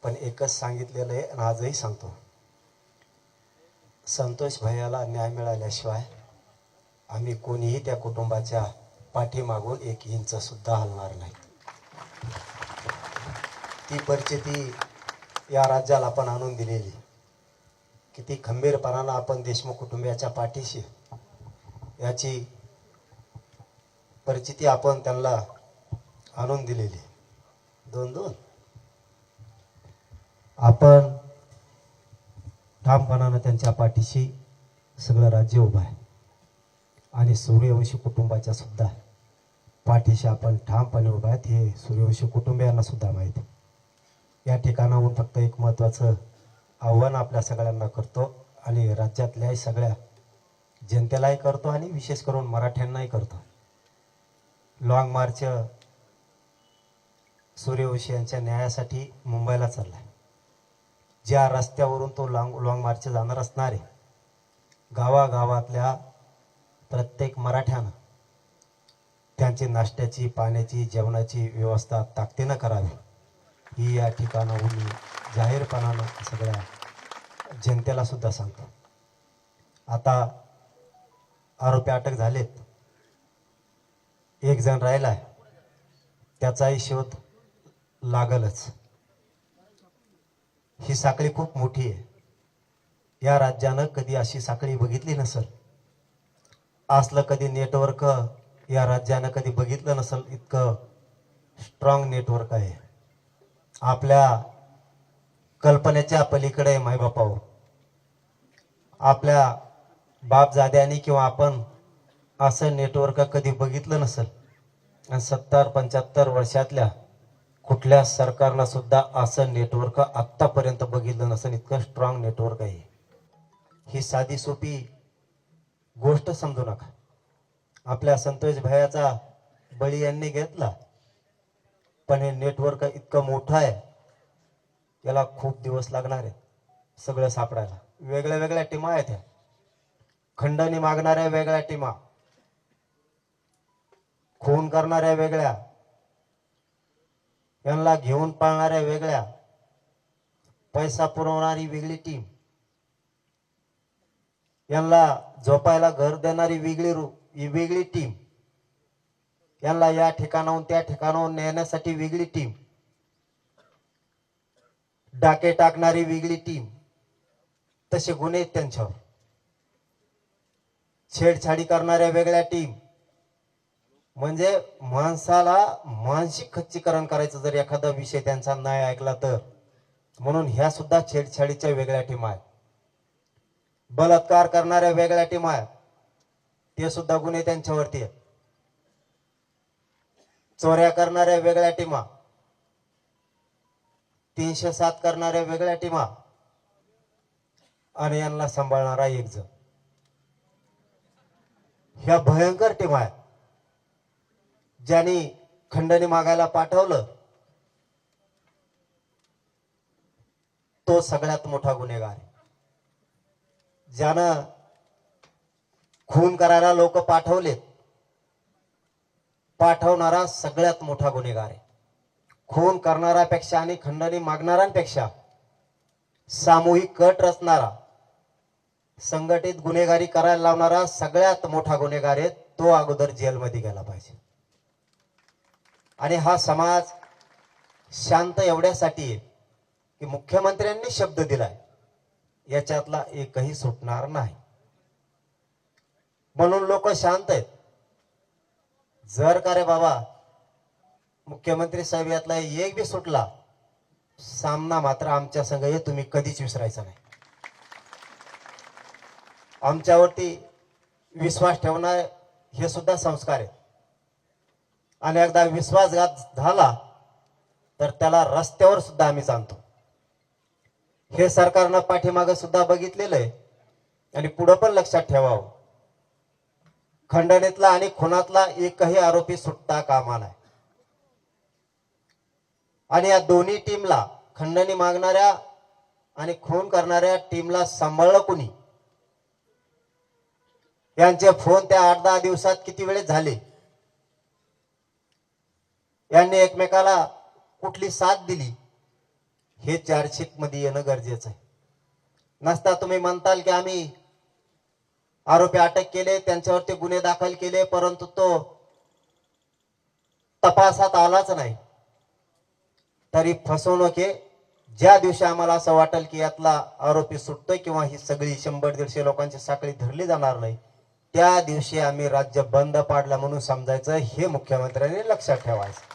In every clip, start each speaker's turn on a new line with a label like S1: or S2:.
S1: पण एकच सांगितलेलं आहे आणि आजही सांगतो, संतोष भैयाला न्याय मिळाल्याशिवाय आम्ही कोणीही त्या कुटुंबाच्या पाठीमागून 1 इंच सुद्धा हलणार नाही. ती परिस्थिती या राज्याला आपण आणून दिलेली, किती खंबीरपणानं आपण देशमुख कुटुंबियाच्या पाठीशी, याची परिस्थिती आपण त्यांना आणून दिलेली. दोन आपण ठामपणानं त्यांच्या पाठीशी सगळं राज्य उभं आहे आणि सूर्यवंशी कुटुंबाच्या सुद्धा पाठीशी आपण ठामपणे उभा आहेत हे सूर्यवंशी कुटुंबियांना सुद्धा माहिती. या ठिकाणाहून फक्त एक महत्त्वाचं आव्हान आपल्या सगळ्यांना करतो आणि राज्यातल्याही सगळ्या जनतेलाही करतो आणि विशेष करून मराठ्यांनाही करतो. लॉंग मार्च सूर्यवंशी यांच्या न्यायासाठी मुंबईला चाललाय. ज्या रस्त्यावरून तो लॉंग मार्च जाणार असणार आहे, गावागावातल्या प्रत्येक मराठ्यानं त्यांची नाश्त्याची, पाण्याची, जेवणाची व्यवस्था ताकदीनं करावी, ही या ठिकाणाहून जाहीरपणानं सगळ्या जनतेला सुद्धा सांगतो. आता आरोपी अटक झालेत, 1 जण राहिलाय, त्याचाही शोध लागलच. ही साखळी खूप मोठी आहे. या राज्यानं कधी अशी साखळी बघितली नसेल, असलं कधी नेटवर्क या राज्यानं कधी बघितलं नसेल. इतकं स्ट्रॉंग नेटवर्क आहे. आपल्या कल्पनेच्या पलीकडे मायबापावर, आपल्या बापजाद्यांनी किंवा आपण असं नेटवर्क कधी बघितलं नसेल. आणि 70-75 वर्षातल्या कुठल्या सरकारनं सुद्धा असं नेटवर्क आत्तापर्यंत बघितलं नसेल. इतकं स्ट्रॉंग नेटवर्क आहे. ही साधी सोपी गोष्ट समजू नका. आपल्या संतोष भैयाचा बळी यांनी घेतला, पण हे नेटवर्क इतकं मोठं आहे, याला खूप दिवस लागणार आहे सगळं सापडायला. वेगळ्या वेगळ्या टीमा आहेत. ह्या खंडणी मागणाऱ्या वेगळ्या टीमा, खून करणाऱ्या वेगळ्या, यांना घेऊन पाळणाऱ्या वेगळ्या, पैसा पुरवणारी वेगळी टीम, यांना झोपायला घर देणारी वेगळी टीम, यांना या ठिकाणाहून त्या ठिकाणाहून नेण्यासाठी वेगळी टीम, डाके टाकणारी वेगळी टीम. तसे गुन्हे आहेत त्यांच्यावर. छेडछाडी करणाऱ्या वेगळ्या टीम. म्हणजे माणसाला मानसिक खच्चीकरण करायचं जर एखादा विषय त्यांचा नाही ऐकला तर. म्हणून ह्या सुद्धा छेडछाडीच्या वेगळ्या टीम आहेत. बलात्कार करणाऱ्या वेगळ्या टीम आहेत, ते सुद्धा गुन्हे त्यांच्यावरती आहेत. चोऱ्या करणाऱ्या वेगळ्या टीमा, 307 करणाऱ्या वेगळ्या टीमा, आणि यांना सांभाळणारा 1 जण. ह्या भयंकर टीमा आहेत. ज्यांनी खंडणी मागायला पाठवलं तो सगळ्यात मोठा गुन्हेगार आहे. ज्यानं खून करायला लोक पाठवलेत, पाठवणारा सगळ्यात मोठा गुन्हेगार आहे. खून करणाऱ्यापेक्षा आणि खंडणी मागणाऱ्यांपेक्षा सामूहिक कट रचणारा, संघटित गुन्हेगारी करायला लावणारा सगळ्यात मोठा गुन्हेगार आहे. तो अगोदर जेलमध्ये गेला पाहिजे. आणि हा समाज शांत एवढ्यासाठी आहे की मुख्यमंत्र्यांनी शब्द दिलाय, याच्यातला एकही सुटणार नाही. म्हणून लोक शांत आहेत. जर का रे बाबा मुख्यमंत्री साहेब यातला एक बी सुटला, सामना मात्र आमच्या संघ हे तुम्ही कधीच विसरायचा नाही. आमच्यावरती विश्वास ठेवणार हे सुद्धा संस्कार आहे. आणि एकदा विश्वासघात झाला तर त्याला रस्त्यावर सुद्धा आम्ही जाणतो. हे सरकारनं पाठीमागे सुद्धा बघितलेलं आहे आणि पुढे पण लक्षात ठेवावं. खंडणीतला आणि खुनातला एकही आरोपी सुटता कामा नये. आणि या दोन्ही टीमला, खंडणी मागणाऱ्या आणि खून करणाऱ्या टीमला सांभाळलं कोणी? यांचे फोन त्या 8-10 दिवसात किती वेळेस झाले? यांनी एकमेकाला कुठली साथ दिली? हे चार्जशीट मध्ये येणं गरजेचं आहे. नसता तुम्ही म्हणताल की आम्ही आरोपी अटक केले, त्यांच्यावरती गुन्हे दाखल केले, परंतु तो तपासात आलाच नाही. तरी फसवणूक आहे. ज्या दिवशी आम्हाला असं वाटेल की यातला आरोपी सुटतोय किंवा ही सगळी 100-150 लोकांची साखळी धरली जाणार नाही, त्या दिवशी आम्ही राज्य बंद पाडला म्हणून समजायचं. हे मुख्यमंत्र्यांनी लक्षात ठेवायचं.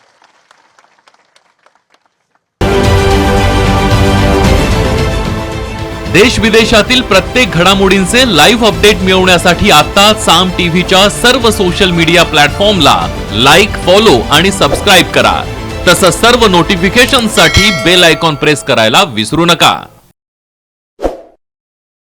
S2: देश विदेशातील प्रत्येक घडामोडींचे लाईव्ह अपडेट मिळवण्यासाठी आता साम टीव्हीच्या सर्व सोशल मीडिया प्लॅटफॉर्मला लाईक, फॉलो आणि सबस्क्राईब करा. तसंच सर्व नोटिफिकेशनसाठी बेल आयकॉन प्रेस करायला विसरू नका.